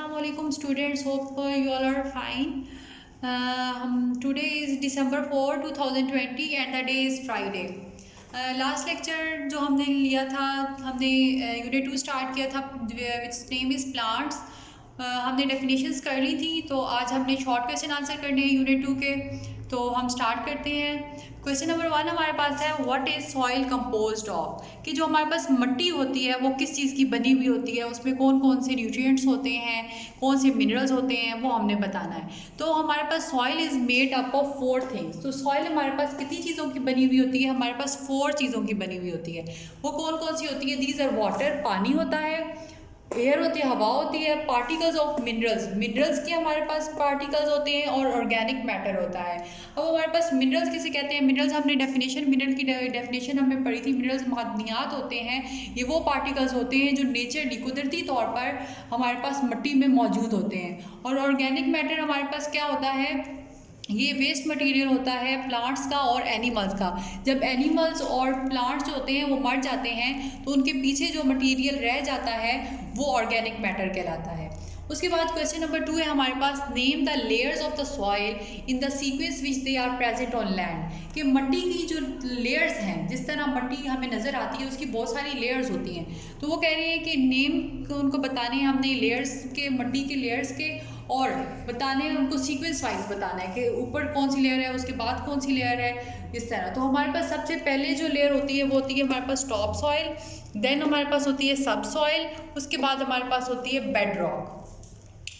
Assalamualaikum students, hope you all are fine. Today is December 4, 2020 and the day is Friday. Last lecture जो हमने लिया था, हमने unit 2 start किया था विच नेम इज़ प्लांट्स. हमने डेफिनेशंस कर ली थी, तो आज हमने शॉर्ट क्वेश्चन आंसर करने हैं यूनिट 2 के. तो हम स्टार्ट करते हैं. क्वेश्चन नंबर 1 हमारे पास है, what is soil composed of. कि जो हमारे पास मिट्टी होती है वो किस चीज़ की बनी हुई होती है, उसमें कौन कौन से न्यूट्रिएंट्स होते हैं, कौन से मिनरल्स होते हैं, वो हमने बताना है. तो हमारे पास soil is made up of 4 things. तो सॉइल हमारे पास कितनी चीज़ों की बनी हुई होती है? हमारे पास 4 चीज़ों की बनी हुई होती है. वो कौन कौन सी होती है? दीज आर वाटर, पानी होता है, एयर होती है, हवा होती है, पार्टिकल्स ऑफ मिनरल्स, मिनरल्स के हमारे पास पार्टिकल्स होते हैं, और ऑर्गेनिक मैटर होता है. अब हमारे पास मिनरल्स किसे कहते हैं? मिनरल्स हमने डेफिनेशन, मिनरल की डेफिनेशन हमने पढ़ी थी. मिनरल्स मादनियात होते हैं. ये वो पार्टिकल्स होते हैं जो नेचरली कुदरती तौर पर हमारे पास मिट्टी में मौजूद होते हैं. और ऑर्गेनिक मैटर हमारे पास क्या होता है? ये वेस्ट मटेरियल होता है प्लांट्स का और एनिमल्स का. जब एनिमल्स और प्लांट्स जो होते हैं वो मर जाते हैं, तो उनके पीछे जो मटेरियल रह जाता है वो ऑर्गेनिक मैटर कहलाता है. उसके बाद क्वेश्चन नंबर 2 है हमारे पास, name the layers of the soil in the sequence which they are present on land. कि मिट्टी की जो लेयर्स हैं, जिस तरह मिट्टी हमें नज़र आती है उसकी बहुत सारी लेयर्स होती हैं. तो वो कह रही है कि नेम उनको बताने हैं हमने लेयर्स के, मिट्टी के लेयर्स के, और बताने हैं उनको सीक्वेंस वाइज बताना है कि ऊपर कौन सी लेयर है, उसके बाद कौन सी लेयर है, इस तरह. तो हमारे पास सबसे पहले जो लेयर होती है वो होती है हमारे पास टॉप सॉइल, देन हमारे पास होती है सब सॉइल, उसके बाद हमारे पास होती है बेड रॉक.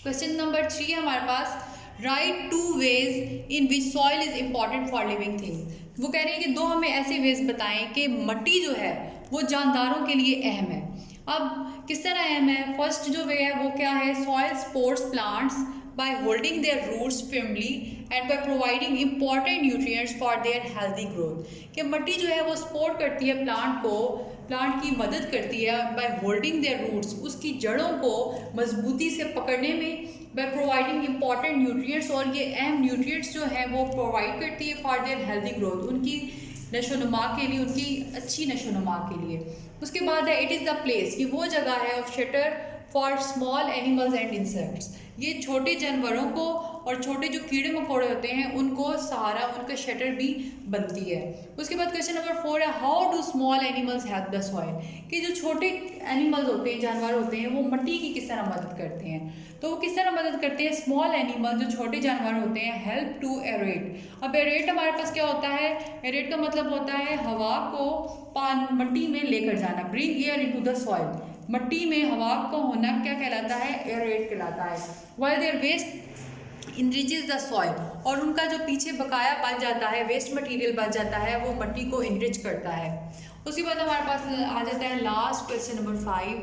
क्वेश्चन नंबर 3 है हमारे पास, write 2 ways in which soil is important for living things. वो कह रहे हैं कि 2 हमें ऐसे वेज बताएं कि मिट्टी जो है वो जानदारों के लिए अहम है. अब किस तरह अहम है? फर्स्ट जो वे है वो क्या है? Soil supports plants by holding their roots firmly and by providing important nutrients for their healthy growth. कि मिट्टी जो है वो सपोर्ट करती है प्लांट को, प्लांट की मदद करती है बाय होल्डिंग देयर रूट्स, उसकी जड़ों को मजबूती से पकड़ने में, बाय प्रोवाइडिंग इंपॉर्टेंट न्यूट्रिएंट्स, और ये अहम न्यूट्रिएंट्स जो है वो प्रोवाइड करती है फॉर देयर हेल्दी ग्रोथ, उनकी नशोनुमा के लिए, उनकी अच्छी नशोनुमा के लिए. उसके बाद है, इट इज़ द प्लेस, ये वो जगह है of shutter for small animals and insects. ये छोटे जानवरों को और छोटे जो कीड़े मकोड़े होते हैं उनको सहारा, उनका शटर भी बनती है. उसके बाद क्वेश्चन नंबर 4 है, how do small animals help the soil. कि जो छोटे एनिमल्स होते हैं, जानवर होते हैं, वो मिट्टी की किस तरह मदद करते हैं. तो वो किस तरह मदद करते हैं? स्मॉल एनिमल, जो छोटे जानवर होते हैं, हेल्प टू एरेट. अब एरेट हमारे पास क्या होता है? एरेट का मतलब होता है हवा को मिट्टी में लेकर जाना, bring air into the soil. मिट्टी में हवा का होना क्या कहलाता है? एरेट कहलाता है. While their waste enriches the soil, और उनका जो पीछे बकाया बच जाता है, वेस्ट मटेरियल बच जाता है, वो मिट्टी को इनरिच करता है. उसके बाद हमारे पास आ जाता है लास्ट क्वेश्चन नंबर 5.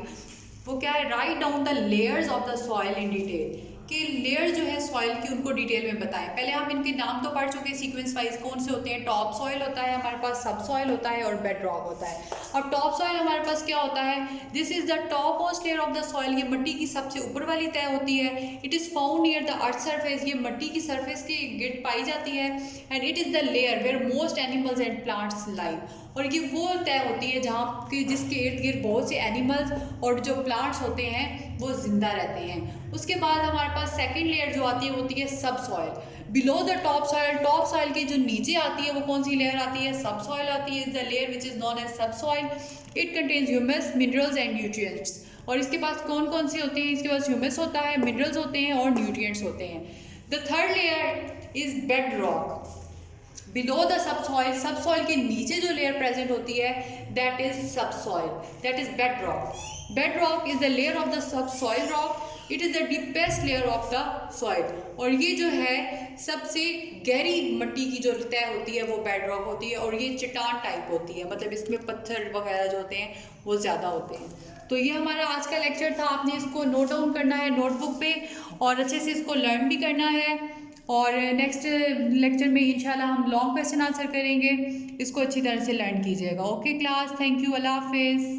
वो क्या है? Write down the layers of the soil in detail. कि लेयर जो है सॉइल की उनको डिटेल में बताएं. पहले हम इनके नाम तो पढ़ चुके हैं सीक्वेंस वाइज कौन से होते हैं. टॉप सॉइल होता है हमारे पास, सब सॉइल होता है, और बेड रॉक होता है. और टॉप सॉइल हमारे पास क्या होता है? This is the top most layer of the soil. ये मिट्टी की सबसे ऊपर वाली तय होती है. It is found near the earth surface. ये मिट्टी की सरफेस की गिर पाई जाती है. And it is the layer where most animals and plants live. और ये वो तय होती है जहाँ कि जिसके इर्द गिर्द बहुत से एनिमल्स और जो प्लांट्स होते हैं वो जिंदा रहते हैं. उसके बाद हमारे पास सेकंड लेयर जो आती है वो होती है सब soil. Below the top soil, top soil के जो नीचे आती है वो कौन सी लेयर आती है? सब सॉइल आती है. Is the layer which is known as subsoil. It contains humus, minerals and nutrients. और इसके पास कौन कौन से होते हैं? इसके पास ह्यूमस होता है, मिनरल्स होते हैं, और न्यूट्रिएंट्स होते हैं. The third layer is bed rock. Below the sub soil के नीचे जो लेयर प्रेजेंट होती है दैट इज सब soil, that is bed rock. Bed rock is the layer of the sub soil rock. It is the deepest layer of the soil. और ये जो है सबसे गहरी मिट्टी की जो तय होती है वो बेड रॉक होती है. और ये चट्टान टाइप होती है, मतलब इसमें पत्थर वगैरह जो होते हैं वो ज़्यादा होते हैं. तो ये हमारा आज का लेक्चर था. आपने इसको नोट डाउन करना है नोटबुक पे, और अच्छे से इसको लर्न भी करना है. और नेक्स्ट लेक्चर में इंशाल्लाह हम लॉन्ग क्वेश्चन आंसर करेंगे. इसको अच्छी तरह से लर्न कीजिएगा. ओके क्लास, थैंक यू, अल्लाह हाफिज़.